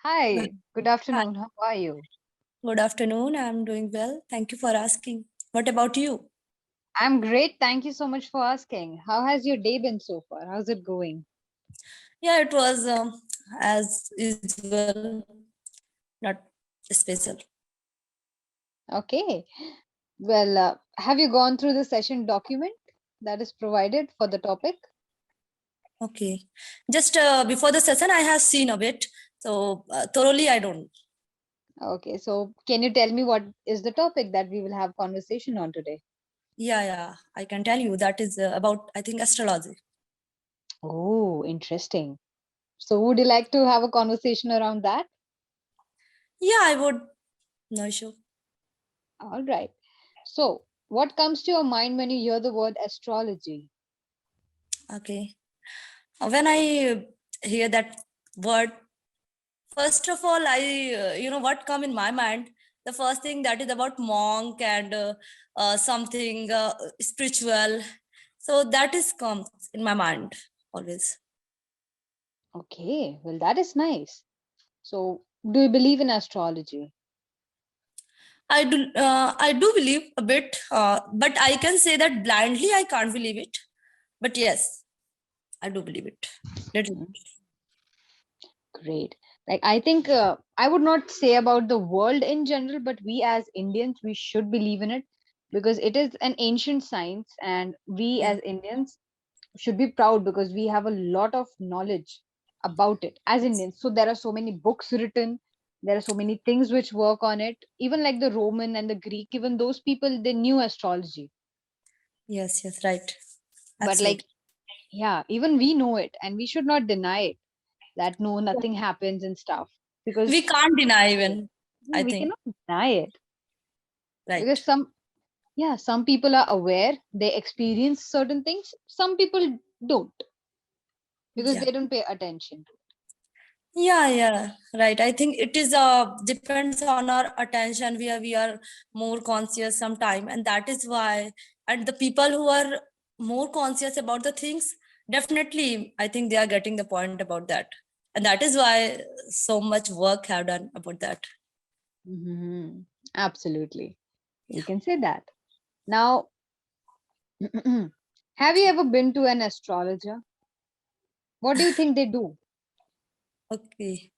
Hi, good Hi, afternoon. How are you? good afternoon. I'm doing well. Thank you for asking. What about you? I'm great. Thank you so much for asking. How has your day been so far? How's it going? Yeah, it was as usual, not special. Okay. Well, have you gone through the session document that is provided for the topic? Okay. Just before the session, I have seen a bit. So thoroughly, I don't. Okay, so can you tell me what is the topic that we will have conversation on today? Yeah. I can tell you that is about, I think, astrology. Oh, interesting. So would you like to have a conversation around that? Yeah, I would. No issue. All right. So, what comes to your mind when you hear the word astrology? Okay. When I hear that word, first of all, what come in my mind, the first thing that is about monk and something spiritual. So that is comes in my mind always. Okay, well, that is nice. So, do you believe in astrology? I do believe a bit, but I can say that blindly I can't believe it. But yes, I do believe it little Mm, bit. great. Like, I think I would not say about the world in general, but we as Indians, we should believe in it because it is an ancient science, and we Yeah. as Indians should be proud because we have a lot of knowledge about it as Indians. So, there are so many books written, there are so many things which work on it. Even like the Roman and the Greek, even those people, they knew astrology. Yes, right. But, like, Absolutely. yeah, even we know it, and we should not deny it that no, nothing happens and stuff We because can't deny even, yeah, I we think. cannot deny it because Right. some people are aware, they experience certain things, some people don't because Yeah. they don't pay attention to Yeah, right. I think it is depends on our attention where we are more conscious sometime, and that is why. And the people who are more conscious about the things, definitely, I think they are getting the point about that, and that is why so much work have done about that. it. Absolutely, we can say that. Now, have you ever been to an astrologer? What do you think they do? Okay.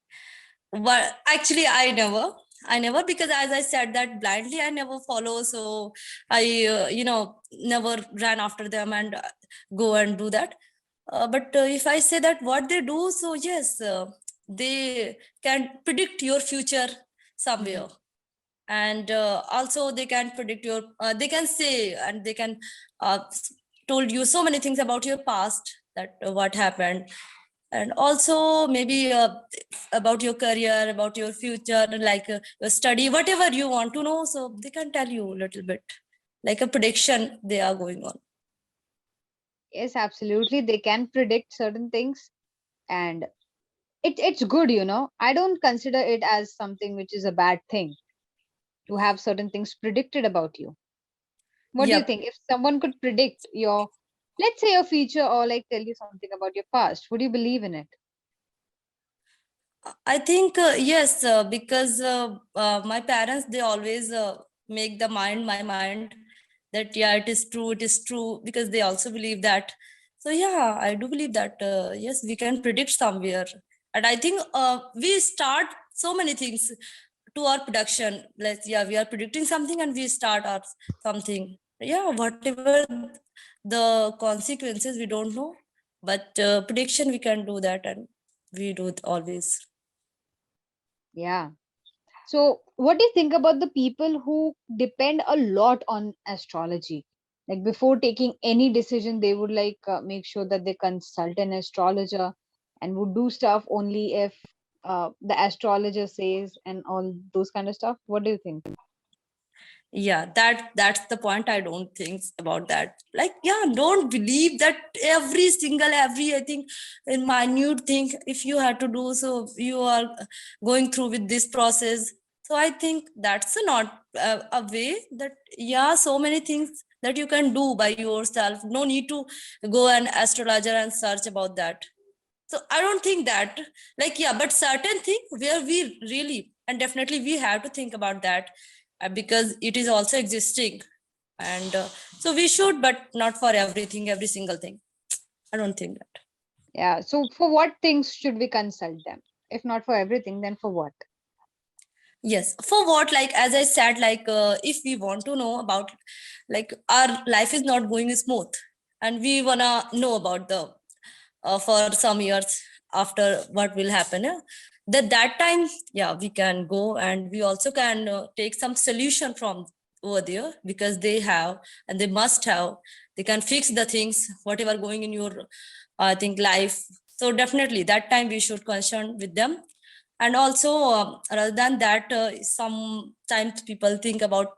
But actually, I never, because as I said that blindly, I never follow. So I, never ran after them and go and do that. But if I say that what they do, so yes, they can predict your future Mhm. somewhere. And also they can predict your, they can say, and they can told you so many things about your past, that what happened, and also maybe about your career, about your future, like your study, whatever you want to know, so they can tell you a little bit, like a prediction they are going on. Yes, absolutely, they can predict certain things, and it's good, I don't consider it as something which is a bad thing to have certain things predicted about you. What do you Yep. think? If someone could predict your, let's say, your future or like tell you something about your past, would you believe in it? I think yes, because my parents, they always make my mind that yeah, it is true, because they also believe that. So yeah, I do believe that yes, we can predict somewhere. And I think we start so many things to our production. Let's, yeah, we are predicting something and we start our something. Yeah, whatever the consequences, we don't know, but prediction we can do that, and we do it always. Yeah. So, what do you think about the people who depend a lot on astrology? Like before taking any decision, they would like make sure that they consult an astrologer and would do stuff only if the astrologer says and all those kind of stuff. What do you think? Yeah, that's the point. I don't think about that, like, yeah, don't believe that every I think in minute thing, if you had to do, so you are going through with this process. So I think that's not a way that, yeah, so many things that you can do by yourself, no need to go an astrologer and search about that. So I don't think that, like, yeah, but certain thing where we really and definitely we have to think about that, because it is also existing, and so we should, but not for everything, every single thing. I don't think that. Yeah. So for what things should we consult them? If not for everything, then for what? Yes, for what? Like as I said, like if we want to know about, like our life is not going smooth, and we wanna know about the for some years after what will happen, yeah? That time, yeah, we can go, and we also can take some solution from over there, because they have and they must have, they can fix the things whatever going in your I think life. So definitely that time we should concern with them. And also rather than that, sometimes people think about,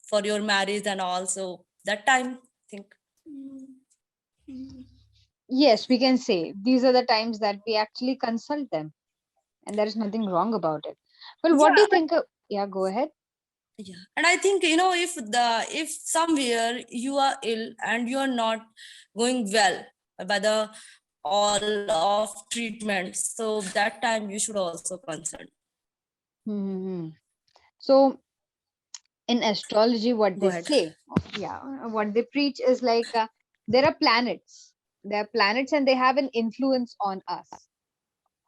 for your marriage and also that time, I think. Yes, we can say these are the times that we actually consult them, and there is nothing wrong about it. Well, what do Yeah. you think? Yeah, go ahead. Yeah, and I think, if somewhere you are ill and you are not going well by the all of treatment, so that time you should also concern. Hmm. So in astrology, what Go they ahead. say, yeah, what they preach is like there are planets. There are planets, and they have an influence on us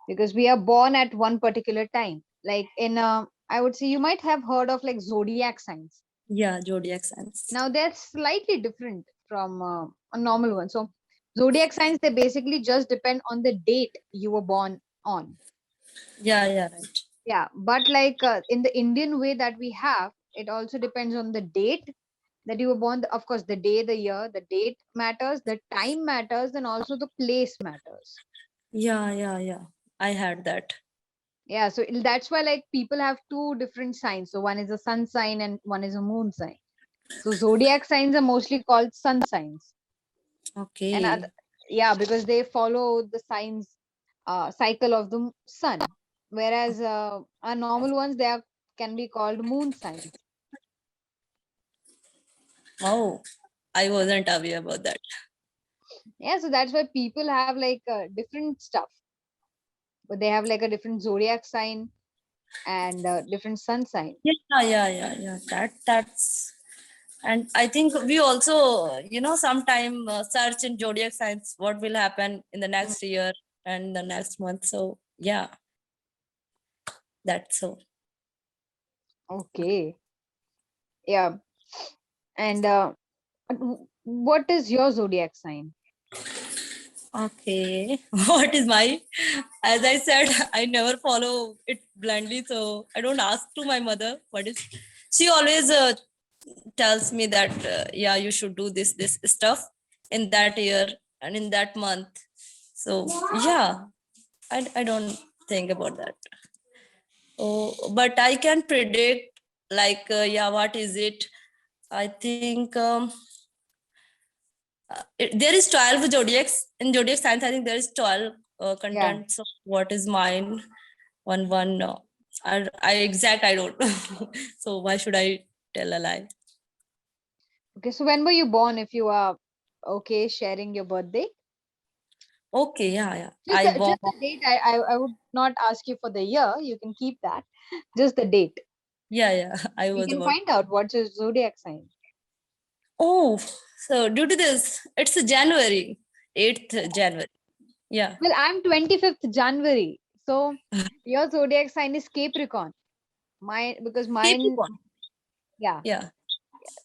because we are born at one particular time. Like in, I would say you might have heard of like zodiac signs. Yeah, zodiac signs. Now they're slightly different from a normal one. So zodiac signs, they basically just depend on the date you were born on. Yeah, yeah, right. Yeah, but like in the Indian way that we have, it also depends on the date that you were born. Of course, the day, the year, the date matters, the time matters, and also the place matters. Yeah, yeah, yeah. I had that. Yeah, so that's why like people have two different signs. So one is a sun sign and one is a moon sign. So zodiac signs are mostly called sun signs, and Okay. yeah, because they follow the signs cycle of the sun, whereas our normal ones, they are can be called moon signs. Oh, I wasn't aware about that. Yeah, so that's why people have like different stuff, but they have like a different zodiac sign and different sun sign. Yeah, yeah, yeah, yeah. That's, and I think we also, sometime search in zodiac signs what will happen in the Mm. next year and the next month. So yeah, that's so. Okay. Yeah. And what is your zodiac sign? Okay. What is my, as I said, I never follow it blindly. So I don't ask to my mother what is, she always tells me that, yeah, you should do this stuff in that year and in that month. So yeah, I don't think about that. Oh, but I can predict, like, yeah, what is it? I think there is 12 zodiacs in zodiac signs. I think there is 12 Yeah. contents of what is mine. One. I exact. I don't know. So why should I tell a lie? Okay. So when were you born? If you are okay sharing your birthday, Okay. Yeah. Yeah. just I the, born. just the date. I would not ask you for the year. You can keep that. Just the date. Yeah. Yeah. I We was can about. find out what's your zodiac sign. Oh, so due to this, it's January 8th January. Yeah. Well, I'm 25th January. So your zodiac sign is Capricorn. Mine, because mine, Capricorn. yeah. Yeah.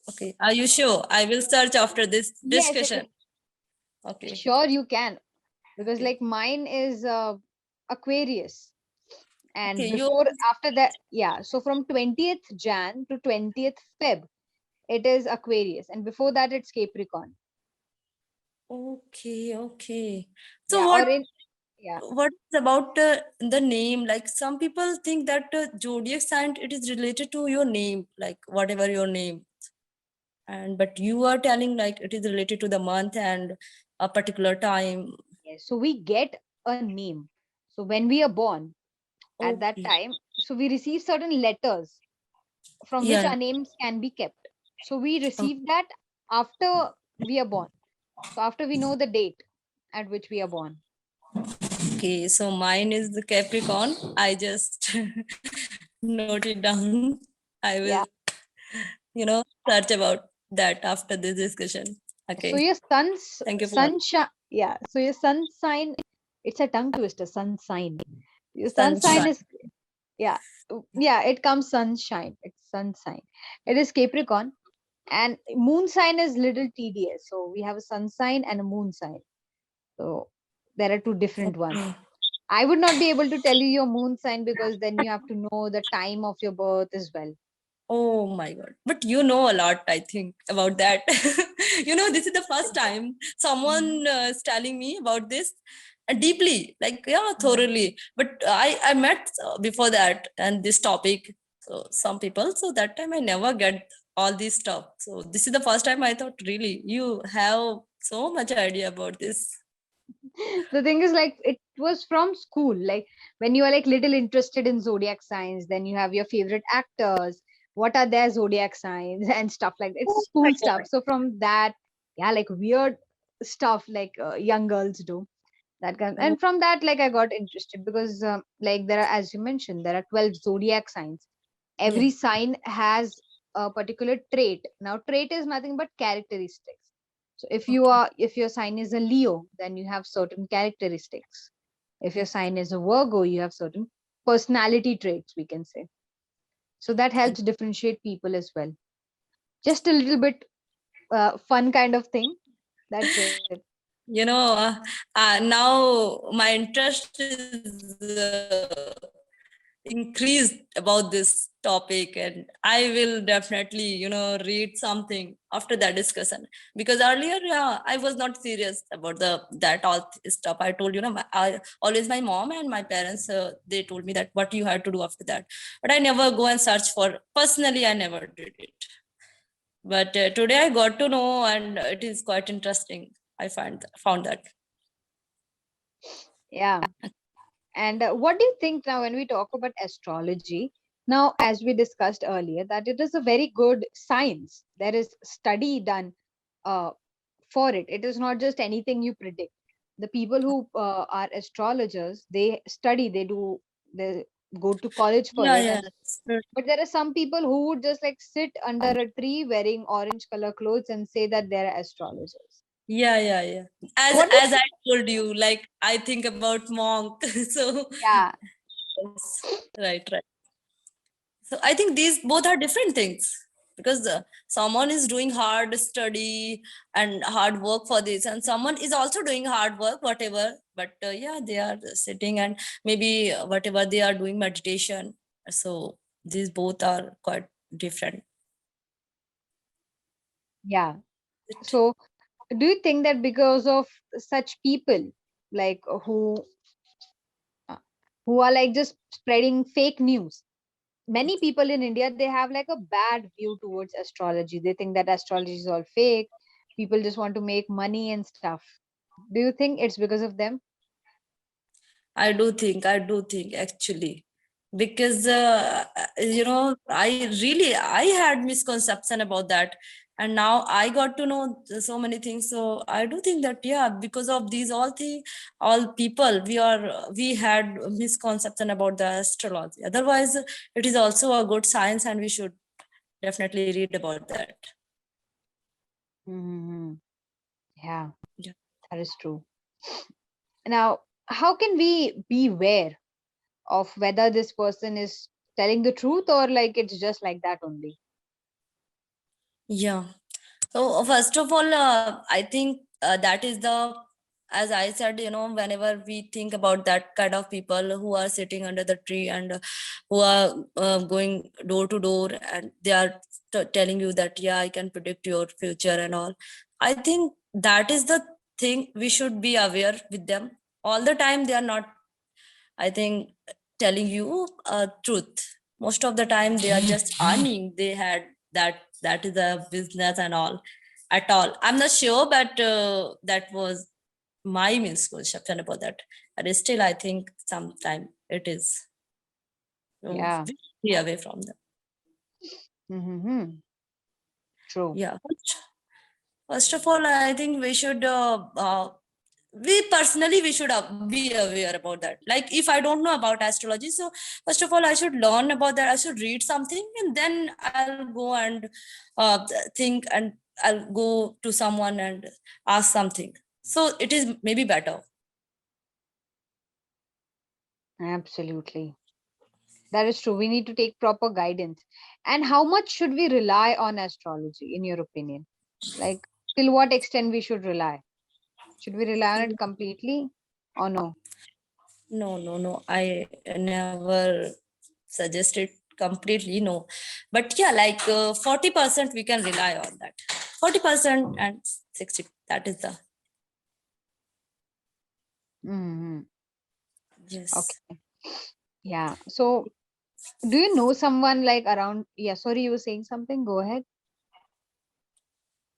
Okay. Are you sure? I will search after this Yes, yes, discussion. Okay. sure you can. Because Okay. like mine is Aquarius. Okay. And You. before, after that, yeah. So from 20th Jan to 20th Feb, it is Aquarius. And before that, it's Capricorn. Okay. Okay. So Yeah. Or what? in, yeah. What is about the name? Like some people think that zodiac sign it is related to your name, like whatever your name, and but you are telling like it is related to the month and a particular time. Yes. So we get a name. So when we are born at that Okay. time, so we receive certain letters from which Yeah. our names can be kept. So we Oh, receive that after we are born. So after we know the date at which we are born. Okay, so mine is the Capricorn. I just note it down. I will, Yeah. search about that after this discussion. So Okay, your sun's thank you for sunshine, yeah. So your sun sign, it's a tongue twister. Sun sign. Your sun sign sunshine. is, yeah, yeah. It comes sunshine. It's sun sign. It is Capricorn, and moon sign is little tedious. So we have a sun sign and a moon sign. So there are two different ones. Okay. I would not be able to tell you your moon sign because then you have to know the time of your birth as well. Oh my God. But you know a lot, I think, about that. This is the first time Mhm. someone is telling me about this deeply, like, yeah, Mhm. thoroughly. But I met before that and this topic, so some people. So that time I never get all this stuff. So this is the first time I thought, really, you have so much idea about this. The thing is, like, it was from school. Like, when you are like little interested in zodiac signs, then you have your favorite actors, what are their zodiac signs and stuff like that. It's Oh my school God. stuff. So from that, yeah, like weird stuff like young girls do, that kind. Oh, And from that, like, I got interested because like there are, as you mentioned, there are 12 zodiac signs. yeah. Every sign has a particular trait. Now trait is nothing but characteristics. So Okay. if your sign is a Leo, then you have certain characteristics. If your Okay. sign is a Virgo, you have certain personality traits, we can say. So that helps differentiate people as well. Just a little bit fun kind of thing. That's it. Now my interest is increased about this topic, and I will definitely read something after that discussion, because earlier, yeah, I was not serious about the that all stuff. I told always my mom and my parents, they told me that what you had to do after that, but I never go and search for personally. I never did it, but today I got to know, and it is quite interesting. I found that. Yeah. And what do you think now when we talk about astrology? Now, as we discussed earlier, that it is a very good science. There is study done uh, for it. It is not just anything you predict. The people who are astrologers, they study, they go to college for Yeah, it, yeah. and but there are some people who would just like sit under a tree wearing orange color clothes and say that they're astrologers. Yeah, yeah, yeah. As What do you as I think? told you, like I think about monk. So Yeah, yes, right, right. So I think these both are different things, because someone is doing hard study and hard work for this, and someone is also doing hard work, whatever. But yeah, they are sitting and maybe whatever they are doing meditation. So these both are quite different. yeah. So do you think that because of such people like uh, who are like just spreading fake news, many people in India, they have like a bad view towards astrology. They think that astrology is all fake, people just want to make money and stuff. Do you think it's because of them? I do think actually, because I had misconception about that, and now I got to know so many things. So I do think that, yeah, because of these all things, all people, we had misconception about the astrology. Otherwise, it is also a good science, and we should definitely read about that. Hmm. Yeah, Yeah. that is true. Now, how can we be aware of whether this person is telling the truth or like it's just like that only? Yeah. So first of all, I think that is as I said, whenever we think about that kind of people who are sitting under the tree, and who are going door to door, and they are telling you that, yeah, I can predict your future and all. I think that is the thing we should be aware with them all the time. They are not, I think, telling you truth. Most of the time, they are just earning. They had that is a business and all. At all, I'm not sure, but that was my misconception about that. And still, I think sometime it is. So Yeah. be away from them. Mm-hmm. True. Yeah. First of all, I think we should we should be aware about that. Like if I don't know about astrology, so first of all I should learn about that. I should read something, and then I'll go and think, and I'll go to someone and ask something. So it is maybe better. Absolutely. That is true. We need to take proper guidance. And how much should we rely on astrology, in your opinion? Like, till what extent we should rely? Should we rely on it completely or no? No, I never suggested completely, no. But yeah, like 40% we can rely on that. 40% and 60, that is the, Hmm. yes. Okay. Yeah. So, do you know someone like around? Yeah. Sorry, you were saying something. Go ahead.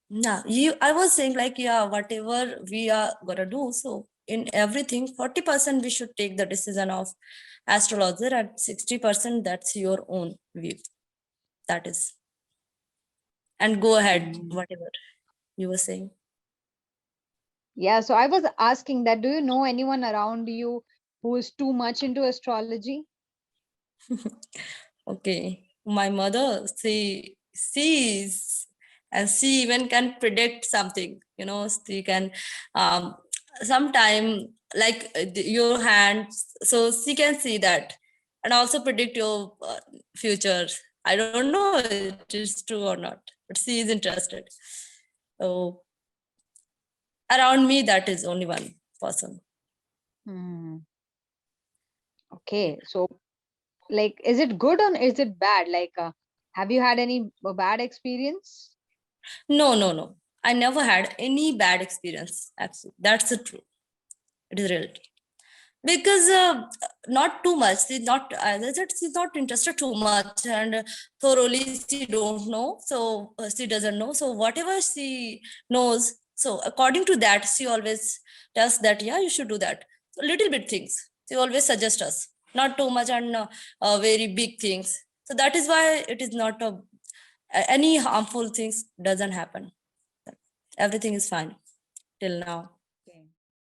Nah, I was saying like, yeah, whatever we are gonna do, so in everything, 40% we should take the decision of astrologer, and 60% that's your own view. That is, and go ahead, Mhm. whatever you were saying. Yeah. So, I was asking that do you know anyone around you who is too much into astrology? Okay, my mother, she sees, and she even can predict something. She can sometime like your hands, so she can see that, and also predict your future. I don't know it is true or not, but she is interested. So around me, that is only one person. Hmm. Okay. So, like, is it good or is it bad? Like, have you had any bad experience? No. I never had any bad experience. Actually, that's the truth. It is real. Because not too much, she's not, as I said, she's not interested too much, and thoroughly she don't know, so she doesn't know, so whatever she knows, so according to that she always tells that, yeah, you should do that. So little bit things she always suggests us, not too much, and very big things. So that is why it is not any harmful things doesn't happen. Everything is fine till now.